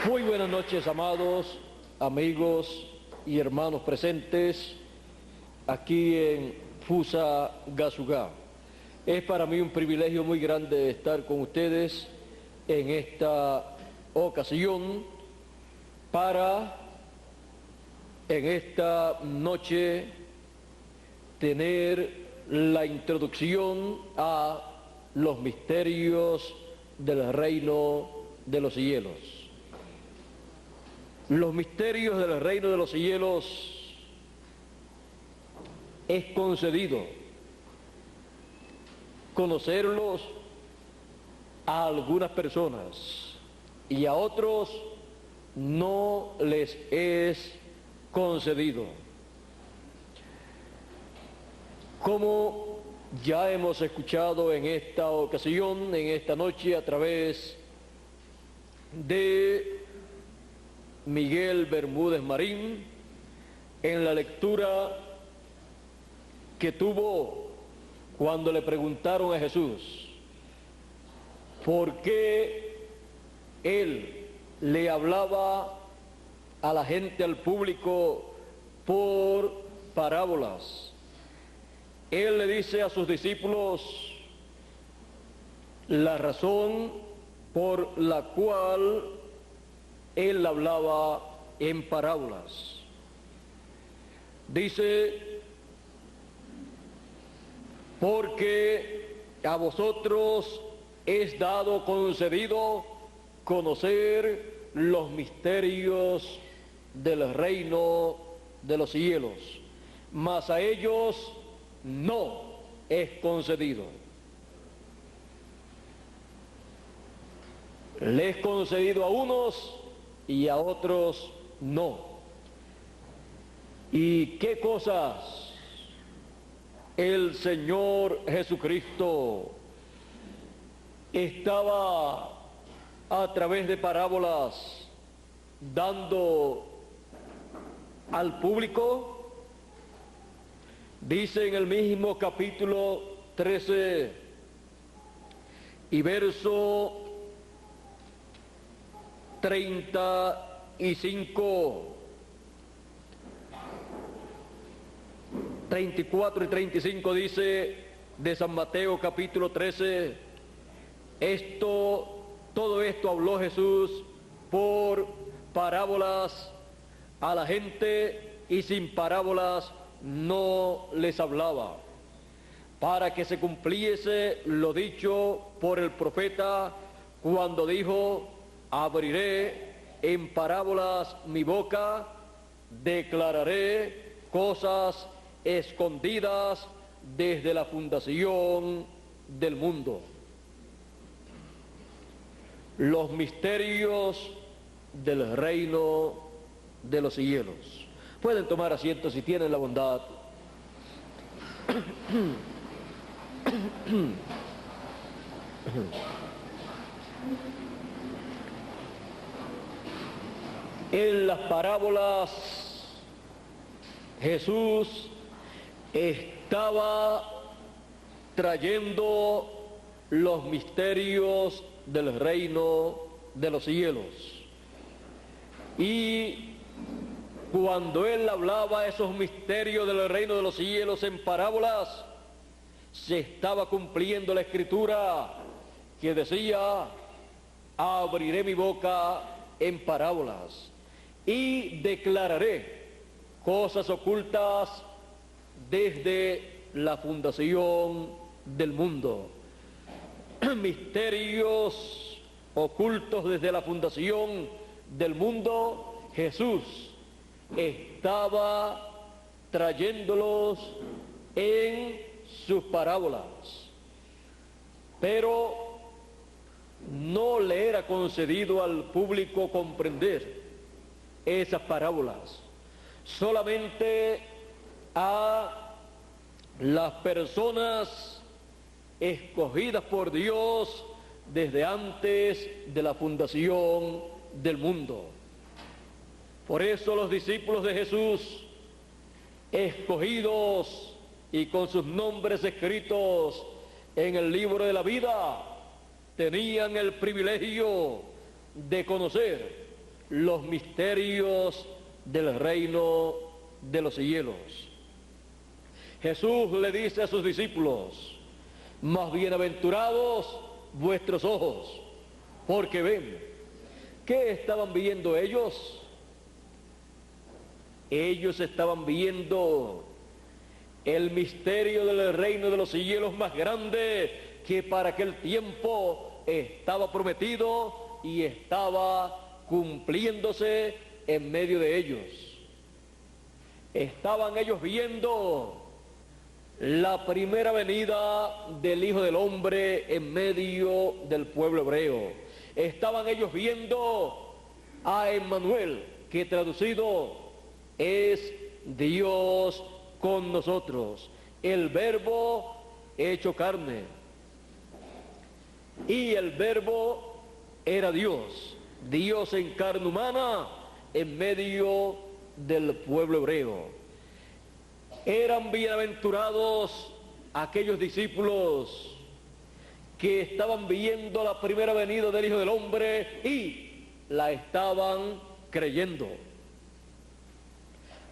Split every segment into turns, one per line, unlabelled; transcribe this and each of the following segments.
Muy buenas noches, amados amigos y hermanos presentes aquí en Fusagasugá. Es para mí un privilegio muy grande estar con ustedes en esta ocasión para en esta noche tener la introducción a los misterios del reino de los cielos. Los misterios del reino de los cielos es concedido conocerlos a algunas personas y a otros no les es concedido. Como ya hemos escuchado en esta ocasión, en esta noche, a través de Miguel Bermúdez Marín, en la lectura que tuvo cuando le preguntaron a Jesús por qué él le hablaba a la gente, al público, por parábolas. Él le dice a sus discípulos la razón por la cual él hablaba en parábolas. Dice, porque a vosotros es dado, concedido, conocer los misterios del reino de los cielos, mas a ellos no es concedido. Le es concedido a unos y a otros no. ¿Y qué cosas el Señor Jesucristo estaba a través de parábolas dando al público? Dice en el mismo capítulo 13 y verso 34 y 35 dice de San Mateo capítulo 13, todo esto habló Jesús por parábolas a la gente y sin parábolas no les hablaba, para que se cumpliese lo dicho por el profeta cuando dijo: abriré en parábolas mi boca, declararé cosas escondidas desde la fundación del mundo. Los misterios del reino de los cielos. Pueden tomar asiento si tienen la bondad. En las parábolas Jesús estaba trayendo los misterios del reino de los cielos. Y cuando él hablaba esos misterios del reino de los cielos en parábolas, se estaba cumpliendo la escritura que decía: abriré mi boca en parábolas y declararé cosas ocultas desde la fundación del mundo. Misterios ocultos desde la fundación del mundo, Jesús estaba trayéndolos en sus parábolas, pero no le era concedido al público comprender esas parábolas, solamente a las personas escogidas por Dios desde antes de la fundación del mundo. Por eso los discípulos de Jesús, escogidos y con sus nombres escritos en el libro de la vida, tenían el privilegio de conocer los misterios del reino de los cielos. Jesús le dice a sus discípulos: más bienaventurados vuestros ojos, porque ven. ¿Qué estaban viendo ellos? Ellos estaban viendo el misterio del reino de los cielos más grande que para aquel tiempo estaba prometido y estaba cumpliéndose en medio de ellos. Estaban ellos viendo la primera venida del Hijo del Hombre en medio del pueblo hebreo. Estaban ellos viendo a Emmanuel, que traducido es Dios con nosotros, el Verbo hecho carne. Y el Verbo era Dios, Dios en carne humana en medio del pueblo hebreo. Eran bienaventurados aquellos discípulos que estaban viendo la primera venida del Hijo del Hombre y la estaban creyendo.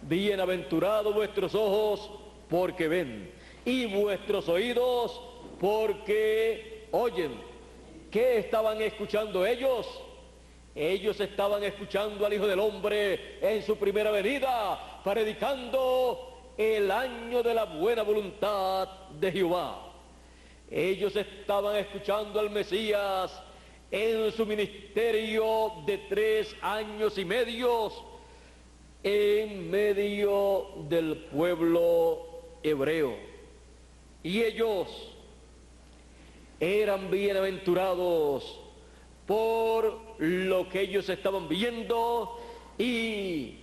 Bienaventurados vuestros ojos porque ven y vuestros oídos porque oyen. ¿Qué estaban escuchando ellos? Ellos estaban escuchando al Hijo del Hombre en su primera venida, predicando el año de la buena voluntad de Jehová. Ellos estaban escuchando al Mesías en su ministerio de 3 años y medio en medio del pueblo hebreo. Y ellos eran bienaventurados por lo que ellos estaban viendo y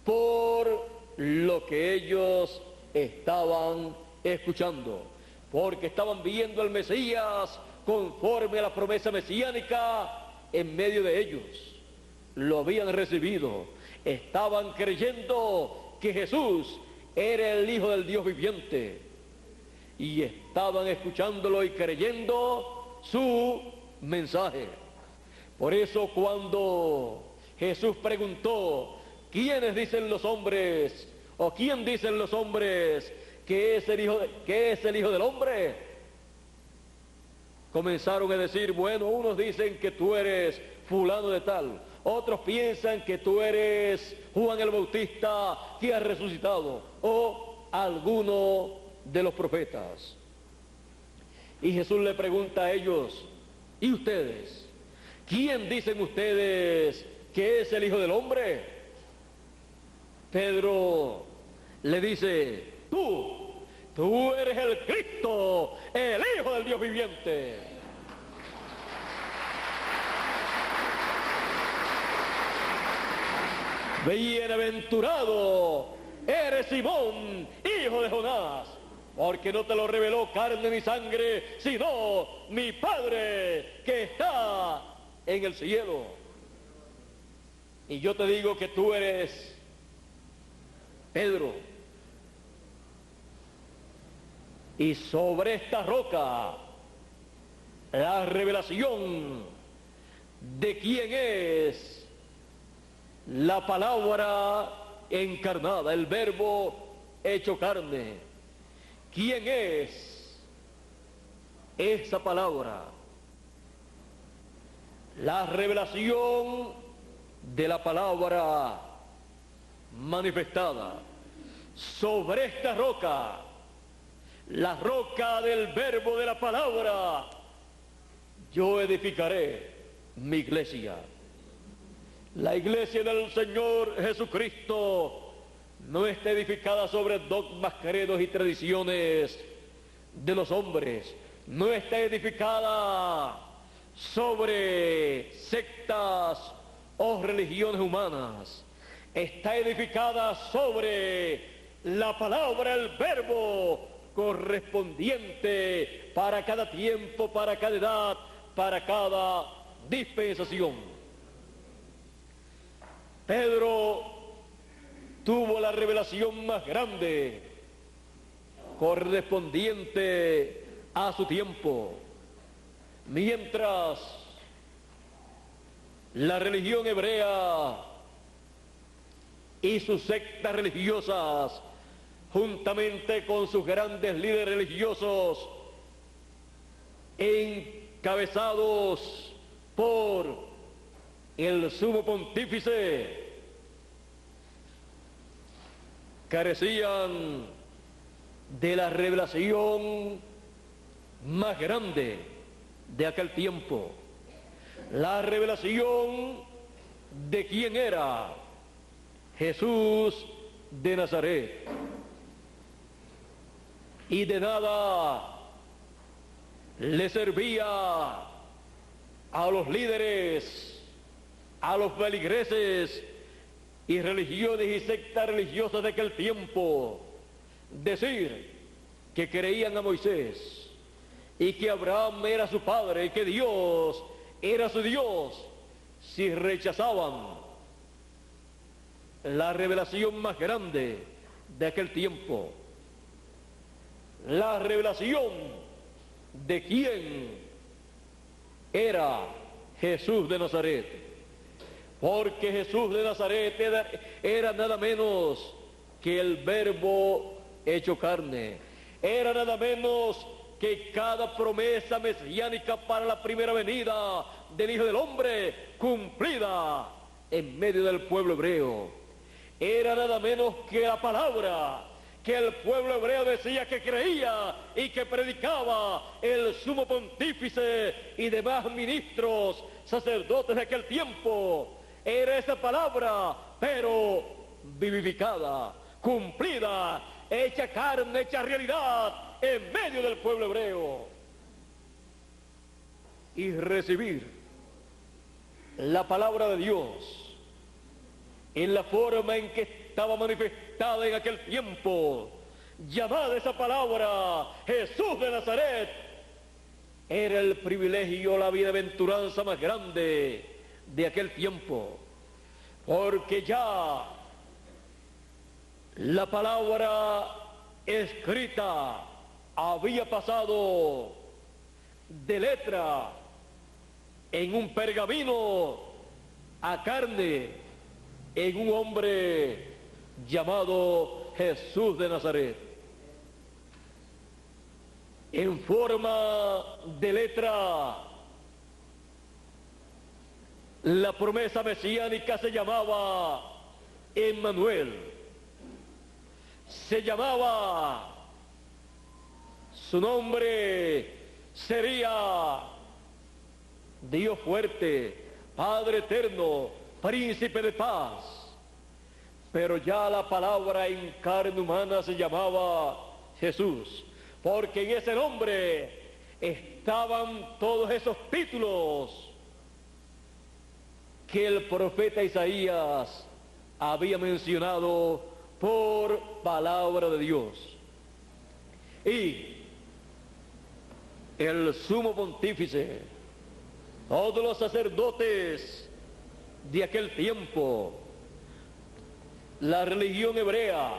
por lo que ellos estaban escuchando, porque estaban viendo al Mesías conforme a la promesa mesiánica en medio de ellos. Lo habían recibido, estaban creyendo que Jesús era el Hijo del Dios viviente y estaban escuchándolo y creyendo su mensaje. Por eso cuando Jesús preguntó: ¿quiénes dicen los hombres, o quién dicen los hombres que es el Hijo del Hombre? Comenzaron a decir: bueno, unos dicen que tú eres fulano de tal, otros piensan que tú eres Juan el Bautista que ha resucitado, o alguno de los profetas. Y Jesús le pregunta a ellos: ¿y ustedes? ¿Quién dicen ustedes que es el Hijo del Hombre? Pedro le dice: tú eres el Cristo, el Hijo del Dios viviente. Bienaventurado eres Simón, hijo de Jonás, porque no te lo reveló carne ni sangre, sino mi Padre que está en el cielo. Y yo te digo que tú eres Pedro, y sobre esta roca la revelación de quién es la palabra encarnada, el Verbo hecho carne. ¿Quién es esa palabra? La revelación de la palabra manifestada. Sobre esta roca, la roca del Verbo de la palabra, yo edificaré mi iglesia. La iglesia del Señor Jesucristo no está edificada sobre dogmas, credos y tradiciones de los hombres. No está edificada sobre sectas o religiones humanas. Está edificada sobre la palabra, el Verbo correspondiente para cada tiempo, para cada edad, para cada dispensación. Pedro tuvo la revelación más grande correspondiente a su tiempo, mientras la religión hebrea y sus sectas religiosas, juntamente con sus grandes líderes religiosos, encabezados por el sumo pontífice, carecían de la revelación más grande de aquel tiempo, la revelación de quién era Jesús de Nazaret. Y de nada le servía a los líderes, a los feligreses y religiones y sectas religiosas de aquel tiempo decir que creían a Moisés y que Abraham era su padre y que Dios era su Dios, si rechazaban la revelación más grande de aquel tiempo, la revelación de quién era Jesús de Nazaret. Porque Jesús de Nazaret era nada menos que el Verbo hecho carne, era nada menos que cada promesa mesiánica para la primera venida del Hijo del Hombre cumplida en medio del pueblo hebreo. Era nada menos que la palabra que el pueblo hebreo decía que creía y que predicaba el sumo pontífice y demás ministros, sacerdotes de aquel tiempo. Era esa palabra, pero vivificada, cumplida, hecha carne, hecha realidad en medio del pueblo hebreo. Y recibir la palabra de Dios en la forma en que estaba manifestada en aquel tiempo, llamada esa palabra Jesús de Nazaret, era el privilegio, la bienaventuranza más grande de aquel tiempo, porque ya la palabra escrita había pasado de letra en un pergamino a carne en un hombre llamado Jesús de Nazaret. En forma de letra, la promesa mesiánica se llamaba Emmanuel, se llamaba, su nombre sería Dios fuerte, Padre eterno, Príncipe de paz. Pero ya la palabra en carne humana se llamaba Jesús, porque en ese nombre estaban todos esos títulos que el profeta Isaías había mencionado por palabra de Dios. Y el sumo pontífice, todos los sacerdotes de aquel tiempo, la religión hebrea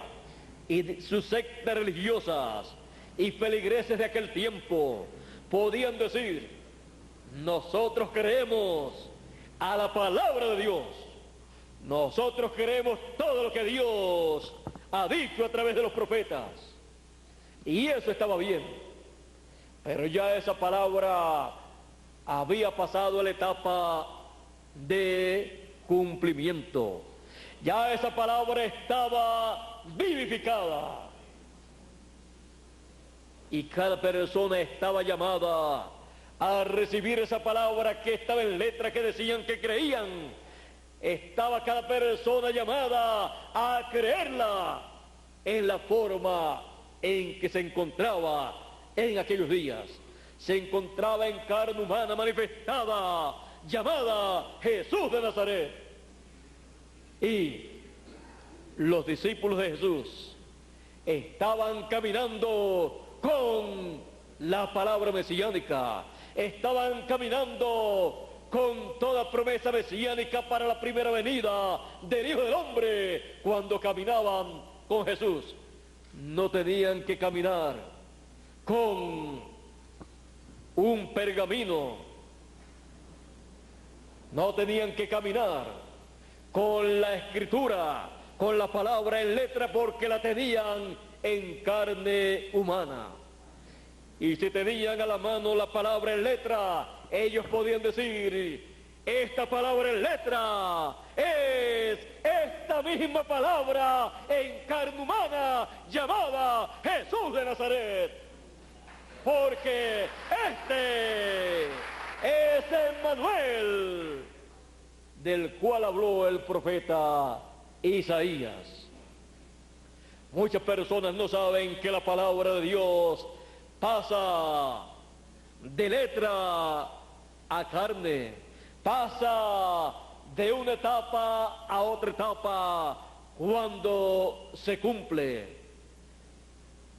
y sus sectas religiosas y feligreses de aquel tiempo podían decir: nosotros creemos a la palabra de Dios, nosotros creemos todo lo que Dios ha dicho a través de los profetas. Y eso estaba bien, pero ya esa palabra había pasado a la etapa de cumplimiento. Ya esa palabra estaba vivificada y cada persona estaba llamada a recibir esa palabra que estaba en letra que decían que creían. Estaba cada persona llamada a creerla en la forma en que se encontraba en aquellos días. Se encontraba en carne humana manifestada, llamada Jesús de Nazaret. Y los discípulos de Jesús estaban caminando con la palabra mesiánica, estaban caminando con toda promesa mesiánica para la primera venida del Hijo del Hombre. Cuando caminaban con Jesús, no tenían que caminar con un pergamino No tenían que caminar con la escritura, con la palabra en letra, porque la tenían en carne humana. Y si tenían a la mano la palabra en letra, ellos podían decir: esta palabra en letra es esta misma palabra en carne humana llamada Jesús de Nazaret. Porque este es Emmanuel, del cual habló el profeta Isaías. Muchas personas no saben que la palabra de Dios pasa de letra a carne, pasa de una etapa a otra etapa cuando se cumple.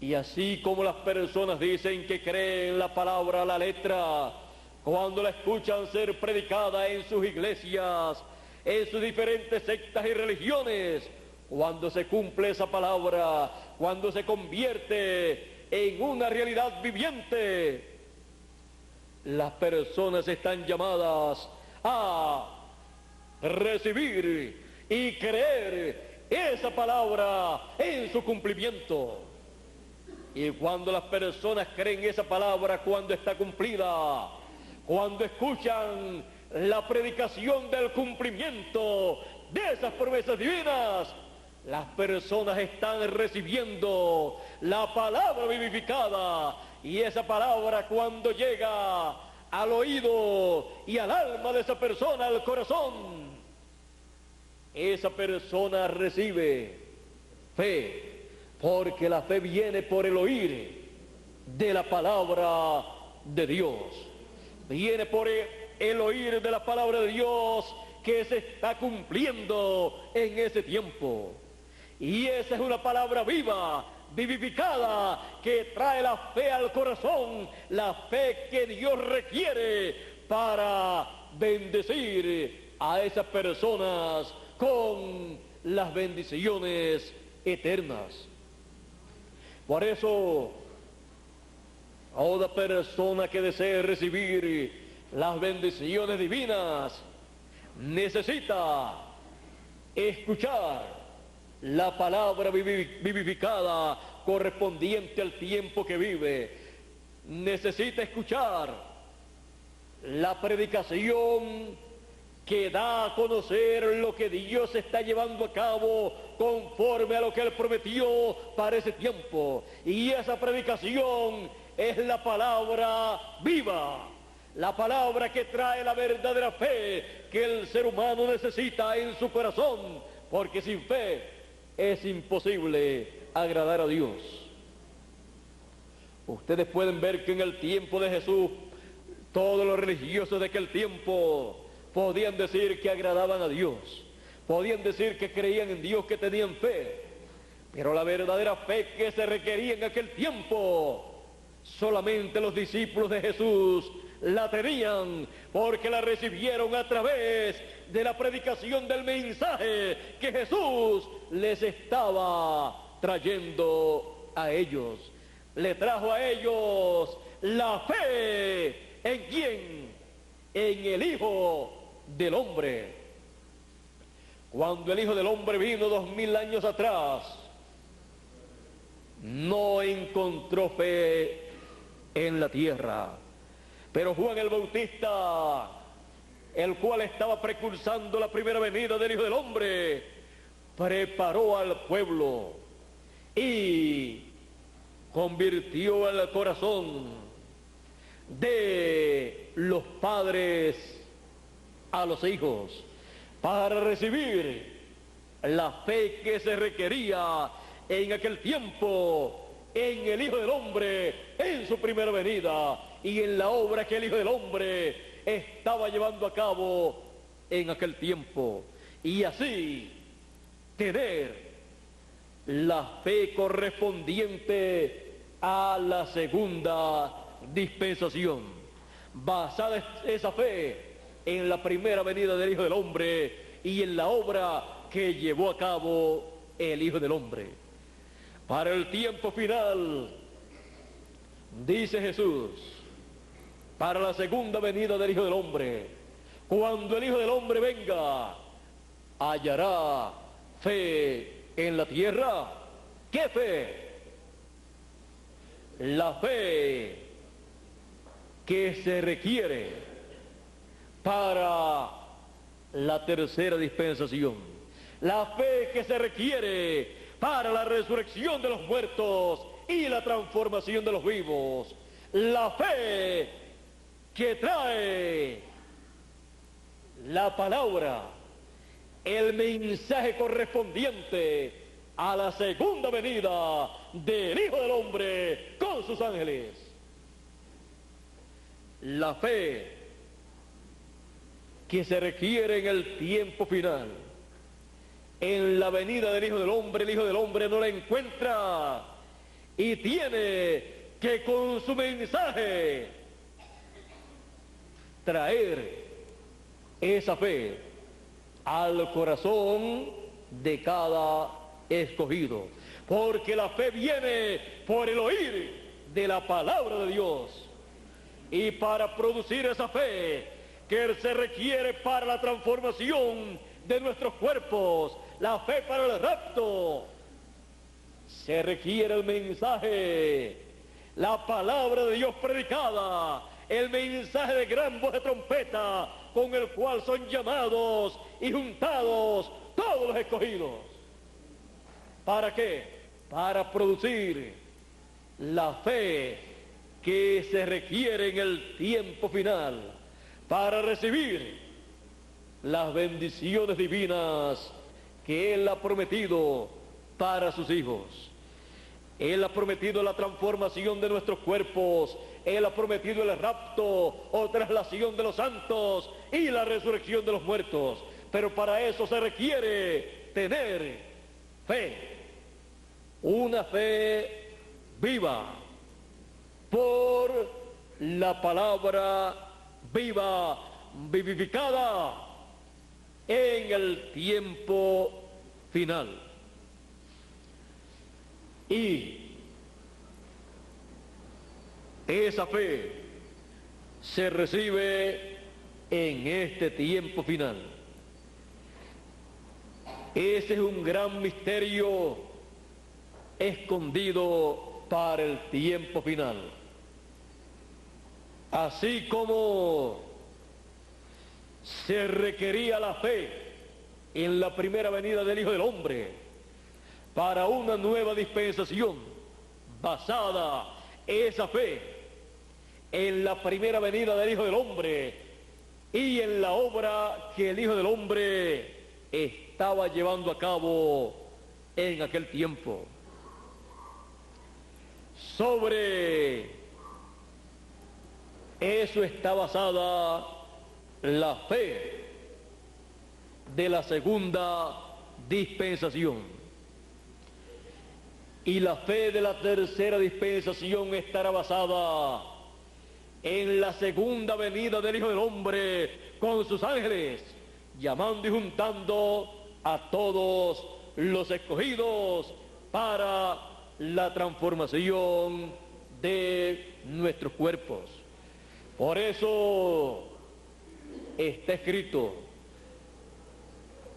Y así como las personas dicen que creen la palabra a la letra, cuando la escuchan ser predicada en sus iglesias, en sus diferentes sectas y religiones, cuando se cumple esa palabra, cuando se convierte en una realidad viviente, las personas están llamadas a recibir y creer esa palabra en su cumplimiento. Y cuando las personas creen esa palabra cuando está cumplida, cuando escuchan la predicación del cumplimiento de esas promesas divinas, las personas están recibiendo la palabra vivificada, y esa palabra cuando llega al oído y al alma de esa persona, al corazón, esa persona recibe fe, porque la fe viene por el oír de la palabra de Dios. Viene por el oír de la palabra de Dios que se está cumpliendo en ese tiempo. Y esa es una palabra viva, vivificada, que trae la fe al corazón, la fe que Dios requiere para bendecir a esas personas con las bendiciones eternas. Por eso, toda persona que desee recibir las bendiciones divinas necesita escuchar la palabra vivificada correspondiente al tiempo que vive. Necesita escuchar la predicación que da a conocer lo que Dios está llevando a cabo conforme a lo que Él prometió para ese tiempo. Y esa predicación es la palabra viva, la palabra que trae la verdadera fe que el ser humano necesita en su corazón, porque sin fe es imposible agradar a Dios. Ustedes pueden ver que en el tiempo de Jesús, todos los religiosos de aquel tiempo podían decir que agradaban a Dios, podían decir que creían en Dios, que tenían fe, pero la verdadera fe que se requería en aquel tiempo, solamente los discípulos de Jesús la tenían, porque la recibieron a través de la predicación del mensaje que Jesús les estaba trayendo a ellos. Le trajo a ellos la fe. ¿En quién? En el Hijo del Hombre. Cuando el Hijo del Hombre vino 2000 años atrás, no encontró fe en la tierra. Pero Juan el Bautista, el cual estaba precursando la primera venida del Hijo del Hombre, preparó al pueblo y convirtió el corazón de los padres a los hijos para recibir la fe que se requería en aquel tiempo en el Hijo del Hombre, en su primera venida y en la obra que el Hijo del Hombre estaba llevando a cabo en aquel tiempo, y así tener la fe correspondiente a la segunda dispensación, basada esa fe en la primera venida del Hijo del Hombre y en la obra que llevó a cabo el Hijo del Hombre. Para el tiempo final, dice Jesús, para la segunda venida del Hijo del Hombre, Cuando el Hijo del Hombre venga, ¿hallará fe en la tierra? ¿Qué fe? La fe que se requiere para la tercera dispensación. La fe que se requiere para la resurrección de los muertos y la transformación de los vivos. La fe que trae la palabra, el mensaje correspondiente a la segunda venida del Hijo del Hombre con sus ángeles. La fe que se requiere en el tiempo final, en la venida del Hijo del Hombre. El Hijo del Hombre no la encuentra y tiene que con su mensaje traer esa fe al corazón de cada escogido, porque la fe viene por el oír de la palabra de Dios, y para producir esa fe que se requiere para la transformación de nuestros cuerpos, la fe para el rapto, se requiere el mensaje, la palabra de Dios predicada, el mensaje de gran voz de trompeta, con el cual son llamados y juntados todos los escogidos. ¿Para qué? Para producir la fe que se requiere en el tiempo final, para recibir las bendiciones divinas que Él ha prometido para sus hijos. Él ha prometido la transformación de nuestros cuerpos, Él ha prometido el rapto o traslación de los santos y la resurrección de los muertos. Pero para eso se requiere tener fe, una fe viva, por la palabra viva, vivificada en el tiempo final. Y esa fe se recibe en este tiempo final. Ese es un gran misterio escondido para el tiempo final. Así como se requería la fe en la primera venida del Hijo del Hombre para una nueva dispensación, basada esa fe en la primera venida del Hijo del Hombre y en la obra que el Hijo del Hombre estaba llevando a cabo en aquel tiempo. Sobre eso está basada la fe de la segunda dispensación. Y la fe de la tercera dispensación estará basada en la segunda venida del Hijo del Hombre con sus ángeles, llamando y juntando a todos los escogidos para la transformación de nuestros cuerpos. Por eso está escrito: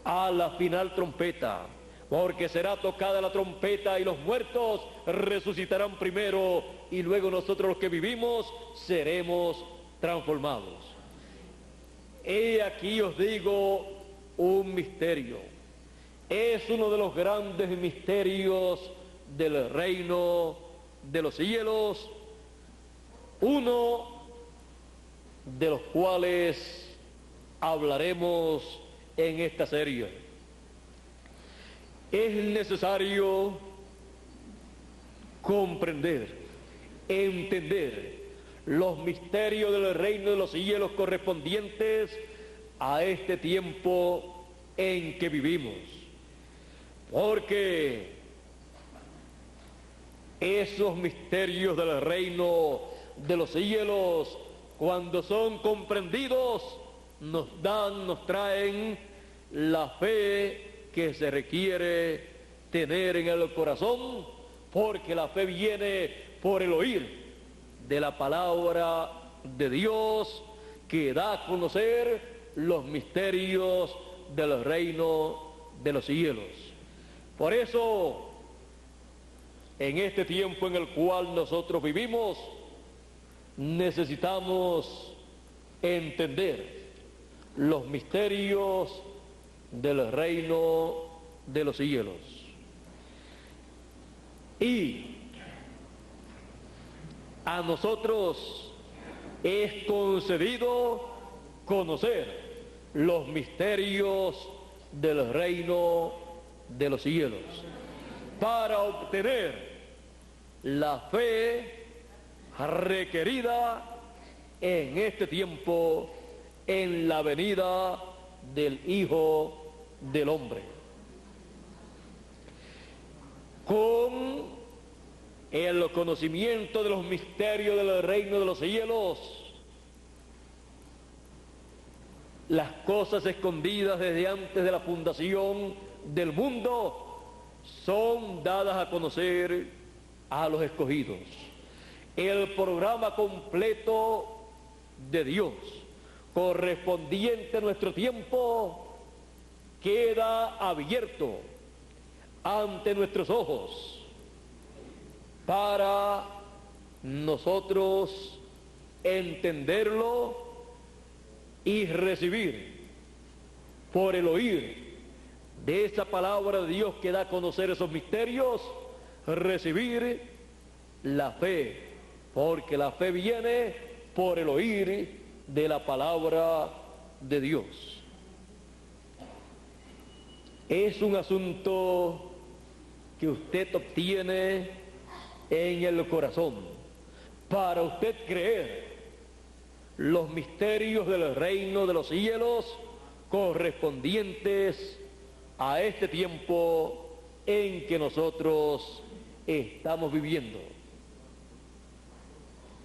a la final trompeta, porque será tocada la trompeta y los muertos resucitarán primero y luego nosotros los que vivimos seremos transformados. He aquí os digo un misterio. Es uno de los grandes misterios del reino de los cielos, uno de los cuales hablaremos en esta serie. Es necesario comprender, entender los misterios del reino de los cielos correspondientes a este tiempo en que vivimos, porque esos misterios del reino de los cielos, cuando son comprendidos, nos traen la fe que se requiere tener en el corazón, porque la fe viene por el oír de la palabra de Dios, que da a conocer los misterios del reino de los cielos. Por eso, en este tiempo en el cual nosotros vivimos, necesitamos entender los misterios del reino de los cielos. Y a nosotros es concedido conocer los misterios del reino de los cielos para obtener la fe requerida en este tiempo en la venida del Hijo del Hombre. Con el conocimiento de los misterios del reino de los cielos, las cosas escondidas desde antes de la fundación del mundo son dadas a conocer a los escogidos. El programa completo de Dios correspondiente a nuestro tiempo queda abierto ante nuestros ojos para nosotros entenderlo y recibir por el oír de esa palabra de Dios que da a conocer esos misterios, recibir la fe, porque la fe viene por el oír de la palabra de Dios. Es un asunto que usted obtiene en el corazón para usted creer los misterios del reino de los cielos correspondientes a este tiempo en que nosotros estamos viviendo.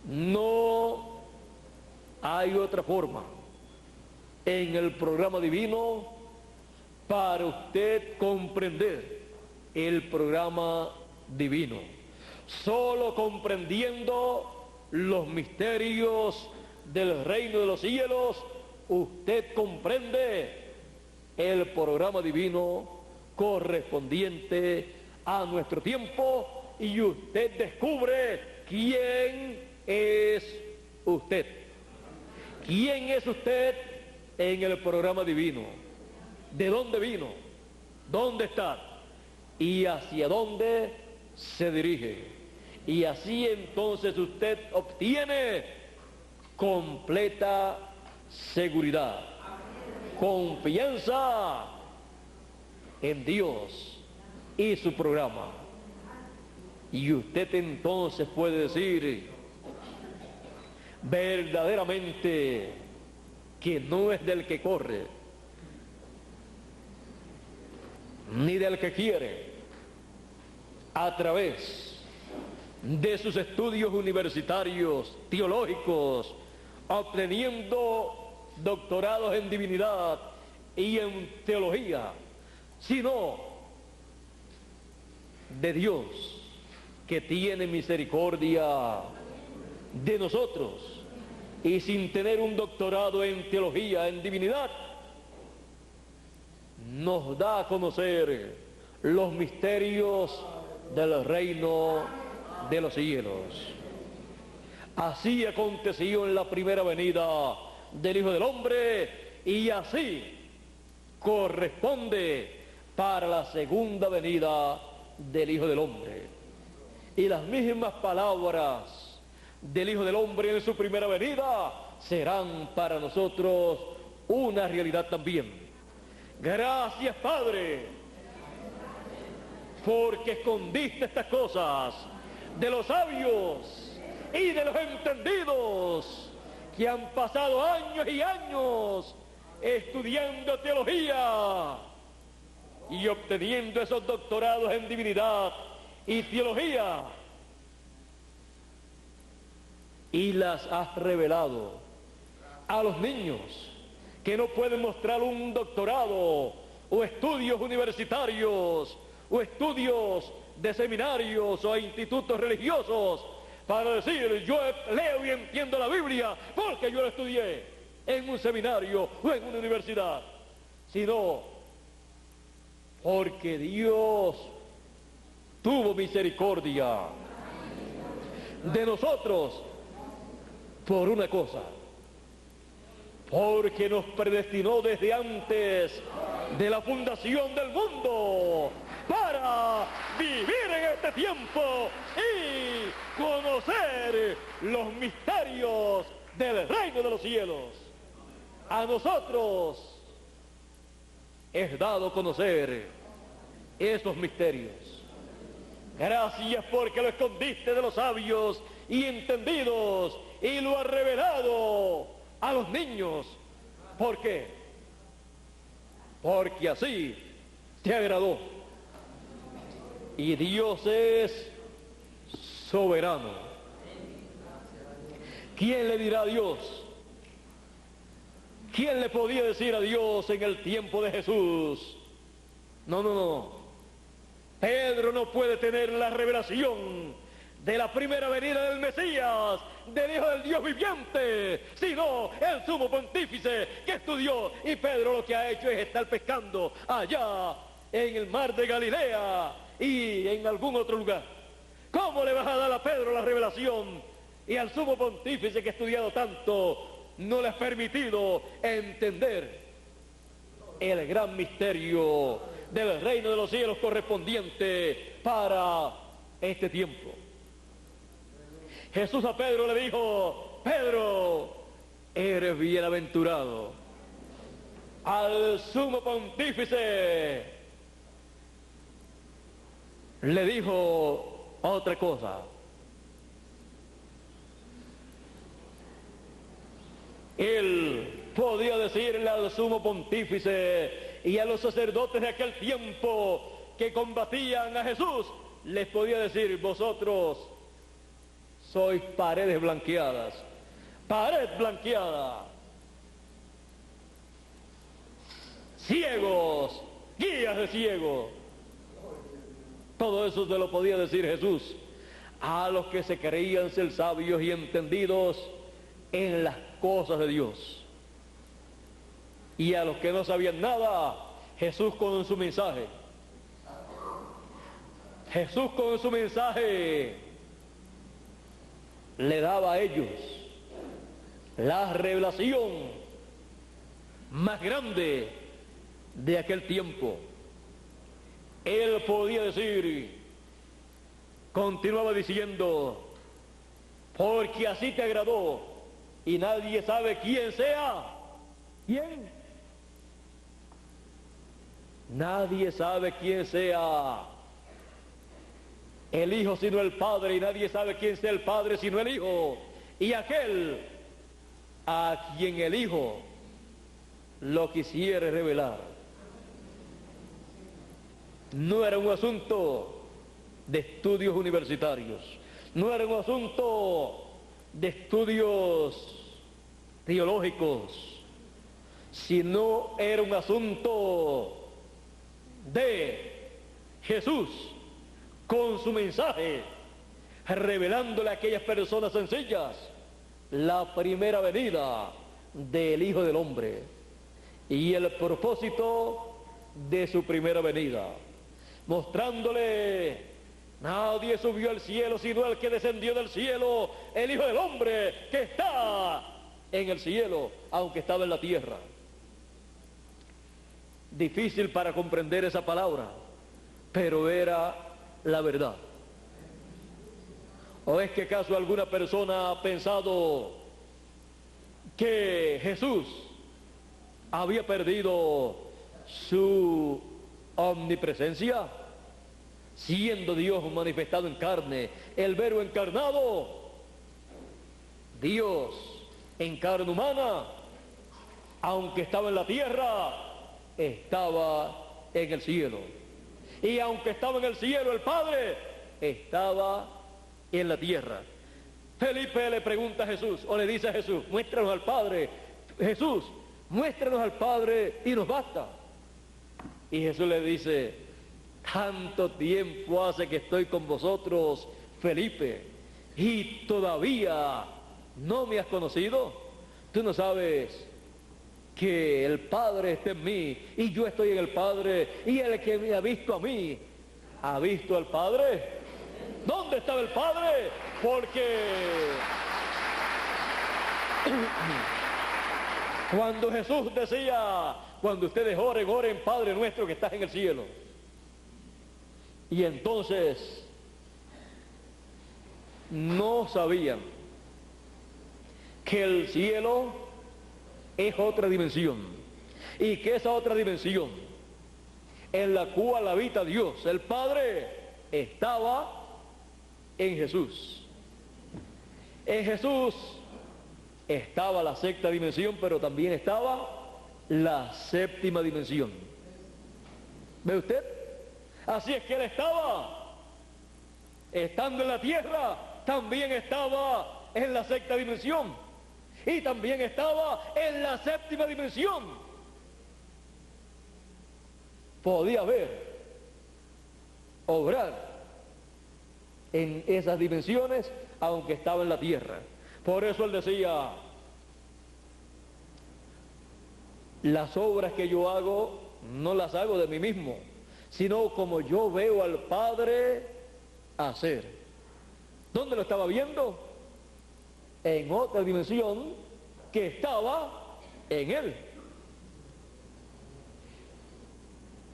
No hay otra forma en el programa divino para usted comprender el programa divino. Solo comprendiendo los misterios del reino de los cielos, usted comprende el programa divino correspondiente a nuestro tiempo y usted descubre quién es usted. ¿Quién es usted en el programa divino? ¿De dónde vino? ¿Dónde está? ¿Y hacia dónde se dirige? Y así entonces usted obtiene completa seguridad, confianza en Dios y su programa. Y usted entonces puede decir verdaderamente que no es del que corre, ni del que quiere, a través de sus estudios universitarios, teológicos, obteniendo doctorados en divinidad y en teología, sino de Dios, que tiene misericordia de nosotros, y sin tener un doctorado en teología, en divinidad, nos da a conocer los misterios del reino de los cielos. Así aconteció en la primera venida del Hijo del Hombre, y así corresponde para la segunda venida del Hijo del Hombre. Y las mismas palabras del Hijo del Hombre en su primera venida serán para nosotros una realidad también. Gracias, Padre, porque escondiste estas cosas de los sabios y de los entendidos que han pasado años y años estudiando teología y obteniendo esos doctorados en divinidad y teología, y las has revelado a los niños que no pueden mostrar un doctorado o estudios universitarios o estudios de seminarios o institutos religiosos para decir yo leo y entiendo la Biblia porque yo la estudié. en un seminario o en una universidad, sino porque Dios tuvo misericordia de nosotros por una cosa, porque nos predestinó desde antes de la fundación del mundo para vivir en este tiempo y conocer los misterios del reino de los cielos. A nosotros es dado conocer esos misterios. Gracias porque lo escondiste de los sabios y entendidos y lo has revelado a los niños. ¿Por qué? Porque así te agradó. Y Dios es soberano. ¿Quién le dirá a Dios? ¿Quién le podía decir a Dios en el tiempo de Jesús? No. Pedro no puede tener la revelación de la primera venida del Mesías, del Hijo del Dios viviente, sino el sumo pontífice que estudió. Y Pedro lo que ha hecho es estar pescando allá en el mar de Galilea y en algún otro lugar. ¿Cómo le vas a dar a Pedro la revelación y al sumo pontífice que ha estudiado tanto no le has permitido entender el gran misterio del reino de los cielos correspondiente para este tiempo? Jesús a Pedro le dijo: Pedro, eres bienaventurado. Al sumo pontífice le dijo otra cosa: él podía decirle al sumo pontífice y a los sacerdotes de aquel tiempo que combatían a Jesús, les podía decir: vosotros sois paredes blanqueadas, pared blanqueada, ciegos, guías de ciegos. Todo eso se lo podía decir Jesús a los que se creían ser sabios y entendidos en las cosas de Dios. Y a los que no sabían nada, Jesús con su mensaje le daba a ellos la revelación más grande de aquel tiempo. Él podía decir, continuaba diciendo: porque así te agradó, y nadie sabe quién sea. ¿Quién? Nadie sabe quién sea el Hijo sino el Padre, y nadie sabe quién sea el Padre sino el Hijo, y aquel a quien el Hijo lo quisiere revelar. No era un asunto de estudios universitarios, no era un asunto de estudios teológicos, sino era un asunto de Jesús con su mensaje, revelándole a aquellas personas sencillas la primera venida del Hijo del Hombre y el propósito de su primera venida, mostrándole: nadie subió al cielo sino el que descendió del cielo, el Hijo del Hombre que está en el cielo, aunque estaba en la tierra. Difícil para comprender esa palabra, pero era la verdad. ¿O es que acaso alguna persona ha pensado que Jesús había perdido su omnipresencia, siendo Dios manifestado en carne, el Verbo encarnado, Dios en carne humana, aunque estaba en la tierra, estaba en el cielo? Y aunque estaba en el cielo, el Padre estaba en la tierra. Felipe le pregunta a Jesús, o le dice a Jesús: muéstranos al Padre. Jesús, muéstranos al Padre y nos basta. Y Jesús le dice: tanto tiempo hace que estoy con vosotros, Felipe, y todavía no me has conocido. Tú no sabes que el Padre esté en mí y yo estoy en el Padre, y el que me ha visto a mí, ¿ha visto al Padre? ¿Dónde estaba el Padre? Porque cuando Jesús decía, cuando ustedes oren, oren Padre nuestro que estás en el cielo. Y entonces no sabían que el cielo es otra dimensión, y que esa otra dimensión en la cual habita Dios, el Padre, estaba en Jesús. En Jesús estaba la sexta dimensión, pero también estaba la séptima dimensión. ¿Ve usted? Así es que Él estaba, estando en la tierra, también estaba en la sexta dimensión, y también estaba en la séptima dimensión. Podía ver, obrar en esas dimensiones, aunque estaba en la tierra. Por eso Él decía, las obras que yo hago, no las hago de mí mismo, sino como yo veo al Padre hacer. ¿Dónde lo estaba viendo? En otra dimensión que estaba en Él.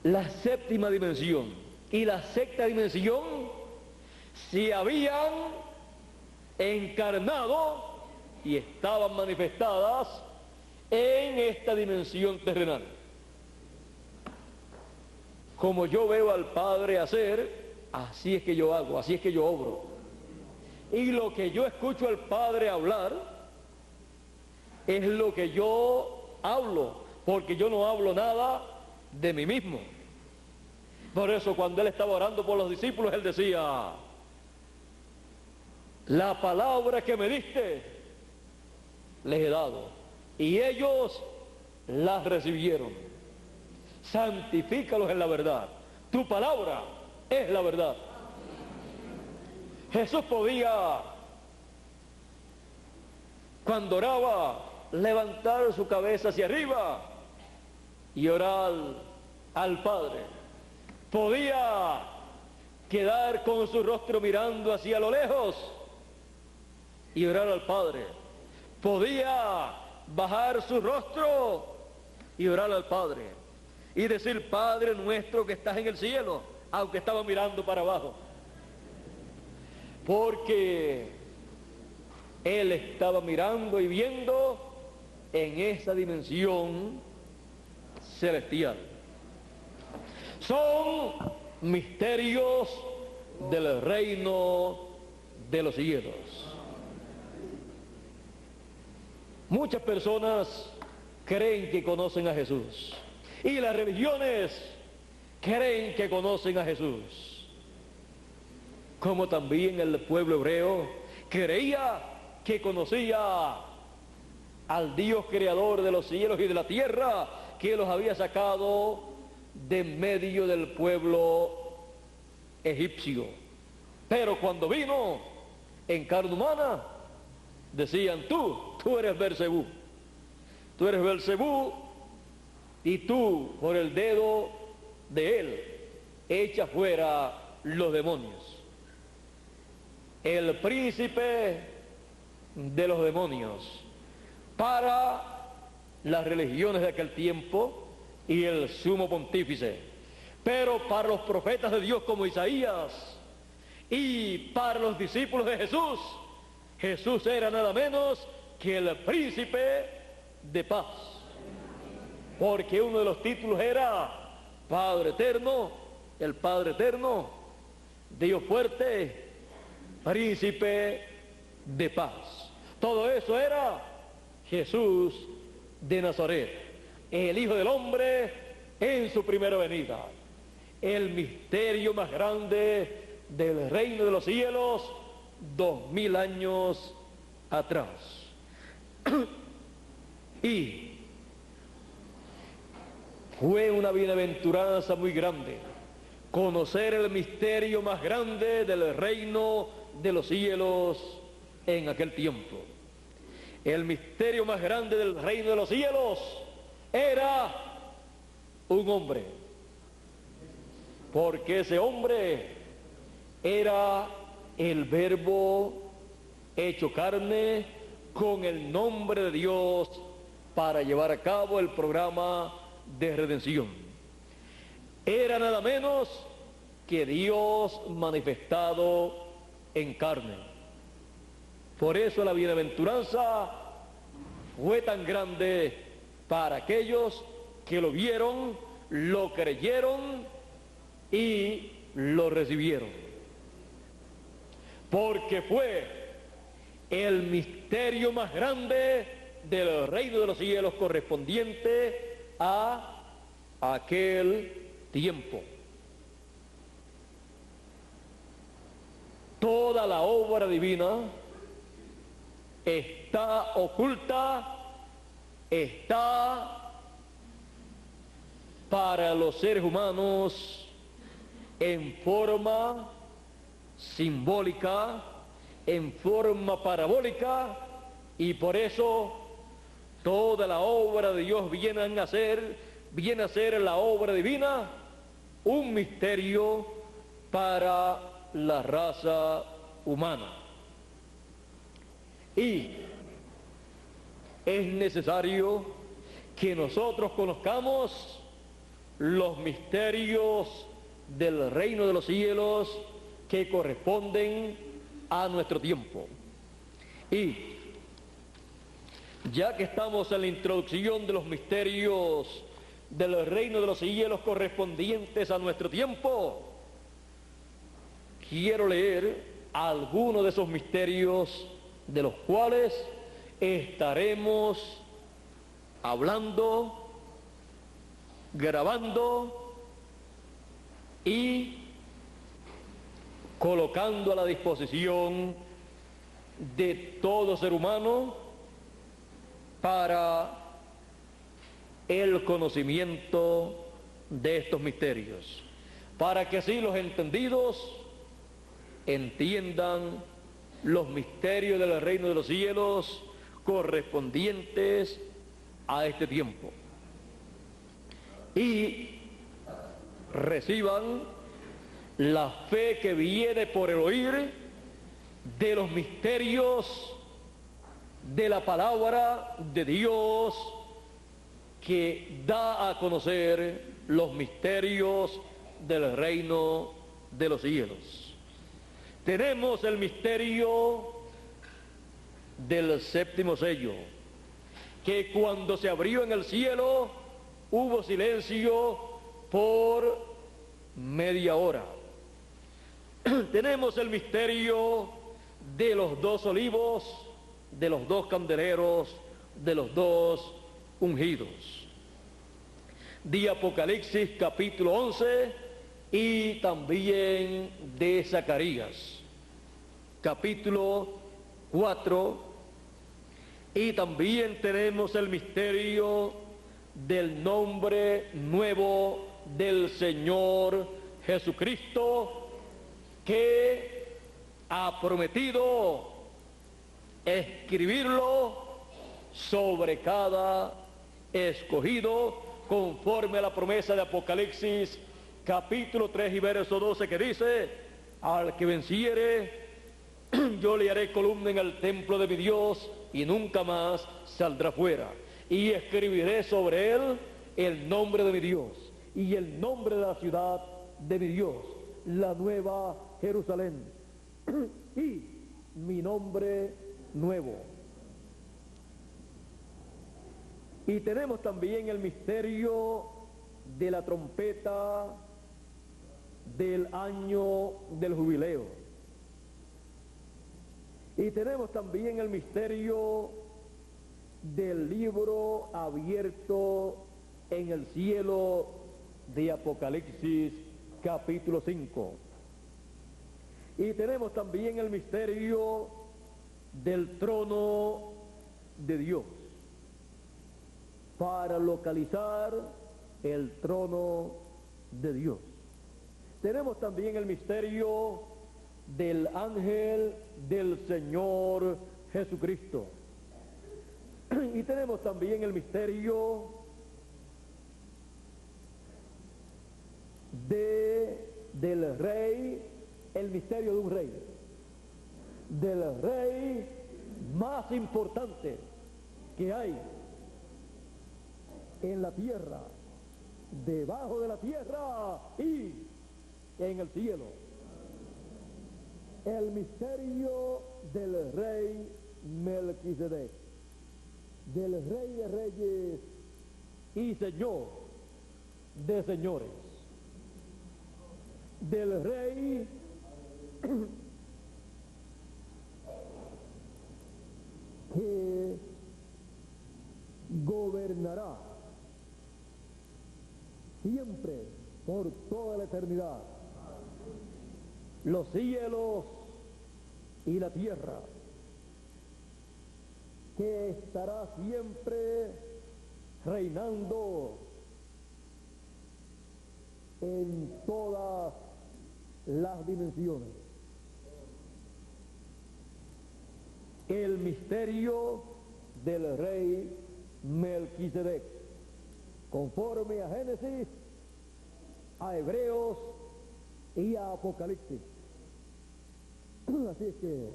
La séptima dimensión y la sexta dimensión se habían encarnado y estaban manifestadas en esta dimensión terrenal. Como yo veo al Padre hacer, así es que yo hago, así es que yo obro. Y lo que yo escucho al Padre hablar es lo que yo hablo, porque yo no hablo nada de mí mismo. Por eso cuando Él estaba orando por los discípulos, Él decía, la palabra que me diste les he dado, y ellos las recibieron. Santifícalos en la verdad, tu palabra es la verdad. Jesús podía, cuando oraba, levantar su cabeza hacia arriba y orar al Padre. Podía quedar con su rostro mirando hacia lo lejos y orar al Padre. Podía bajar su rostro y orar al Padre y decir, Padre nuestro que estás en el cielo, aunque estaba mirando para abajo, porque Él estaba mirando y viendo en esa dimensión celestial. Son misterios del reino de los cielos. Muchas personas creen que conocen a Jesús, y las religiones creen que conocen a Jesús, como también el pueblo hebreo creía que conocía al Dios creador de los cielos y de la tierra, que los había sacado de medio del pueblo egipcio. Pero cuando vino en carne humana, decían, tú eres Beelzebú, tú eres Beelzebú, y tú por el dedo de él echa fuera los demonios. El príncipe de los demonios para las religiones de aquel tiempo y el sumo pontífice, pero para los profetas de Dios como Isaías y para los discípulos de Jesús, Jesús era nada menos que el príncipe de paz, porque uno de los títulos era Padre eterno, el Padre eterno, Dios fuerte, príncipe de paz. Todo eso era Jesús de Nazaret, el Hijo del Hombre en su primera venida, el misterio más grande del reino de los cielos 2000 años atrás. Y fue una bienaventuranza muy grande conocer el misterio más grande del reino de los cielos en aquel tiempo. El misterio más grande del reino de los cielos era un hombre, porque ese hombre era el Verbo hecho carne con el nombre de Dios para llevar a cabo el programa de redención. Era nada menos que Dios manifestado en carne. Por eso la bienaventuranza fue tan grande para aquellos que lo vieron, lo creyeron y lo recibieron. Porque fue el misterio más grande del reino de los cielos correspondiente a aquel tiempo. Toda la obra divina está oculta, está para los seres humanos en forma simbólica, en forma parabólica, y por eso toda la obra de Dios viene a ser la obra divina, un misterio para la raza humana. Y es necesario que nosotros conozcamos los misterios del reino de los cielos que corresponden a nuestro tiempo. Y ya que estamos en la introducción de los misterios del reino de los cielos correspondientes a nuestro tiempo, quiero leer algunos de esos misterios de los cuales estaremos hablando, grabando y colocando a la disposición de todo ser humano para el conocimiento de estos misterios, para que así los entendidos entiendan los misterios del reino de los cielos correspondientes a este tiempo y reciban la fe que viene por el oír de los misterios de la palabra de Dios, que da a conocer los misterios del reino de los cielos. Tenemos el misterio del séptimo sello, que cuando se abrió en el cielo hubo silencio por media hora. Tenemos el misterio de los dos olivos, de los dos candeleros, de los dos ungidos. De Apocalipsis capítulo 11 y también de Zacarías capítulo 4, y también tenemos el misterio del nombre nuevo del Señor Jesucristo, que ha prometido escribirlo sobre cada escogido, conforme a la promesa de Apocalipsis capítulo 3 y verso 12, que dice: al que venciere, yo le haré columna en el templo de mi Dios y nunca más saldrá fuera, y escribiré sobre él el nombre de mi Dios y el nombre de la ciudad de mi Dios, la nueva Jerusalén, y mi nombre nuevo. Y tenemos también el misterio de la trompeta del año del jubileo. Y tenemos también el misterio del libro abierto en el cielo de Apocalipsis capítulo 5. Y tenemos también el misterio del trono de Dios, para localizar el trono de Dios. Tenemos también el misterio del ángel del Señor Jesucristo. Y tenemos también el misterio del rey, el misterio de un rey, del rey más importante que hay en la tierra, debajo de la tierra y en el cielo. El misterio del rey Melquisedec, del rey de reyes y señor de señores, del rey que gobernará siempre por toda la eternidad los cielos y la tierra, que estará siempre reinando en todas las dimensiones. El misterio del rey Melquisedec, conforme a Génesis, a Hebreos y a Apocalipsis. Así es que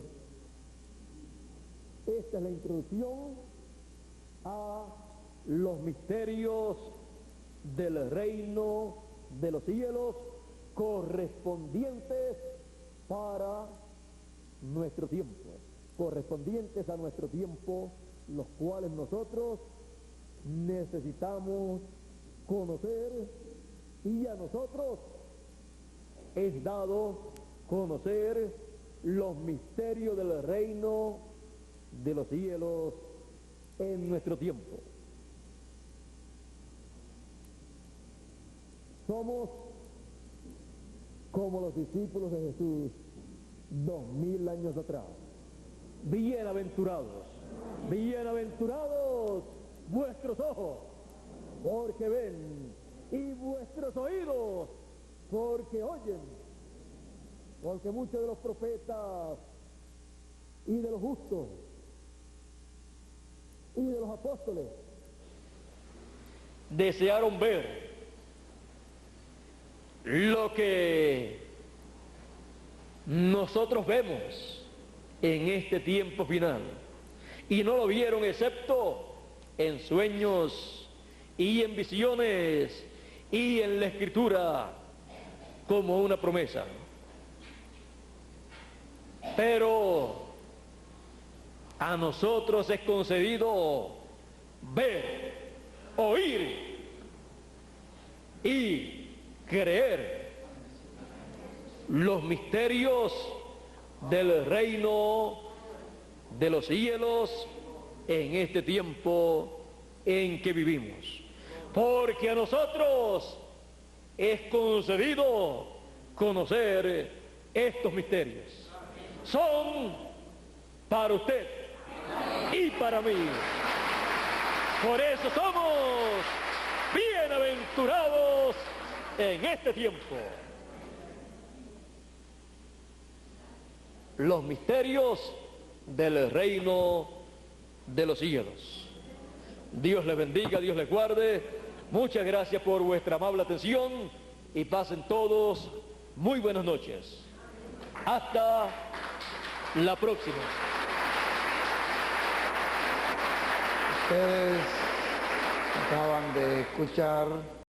esta es la introducción a los misterios del reino de los cielos correspondientes para nuestro tiempo, correspondientes a nuestro tiempo, los cuales nosotros necesitamos conocer, y a nosotros es dado conocer los misterios del reino de los cielos en nuestro tiempo. Somos como los discípulos de Jesús 2000 años atrás. Bienaventurados, bienaventurados vuestros ojos, porque ven, y vuestros oídos, porque oyen, porque muchos de los profetas y de los justos y de los apóstoles desearon ver lo que nosotros vemos en este tiempo final, y no lo vieron excepto en sueños y en visiones y en la Escritura como una promesa. Pero a nosotros es concedido ver, oír y creer los misterios del reino de los cielos en este tiempo en que vivimos. Porque a nosotros es concedido conocer estos misterios. Son para usted y para mí. Por eso somos bienaventurados en este tiempo. Los misterios del reino de los cielos. Dios les bendiga, Dios les guarde. Muchas gracias por vuestra amable atención y pasen todos muy buenas noches. Hasta la próxima.
Ustedes acaban de escuchar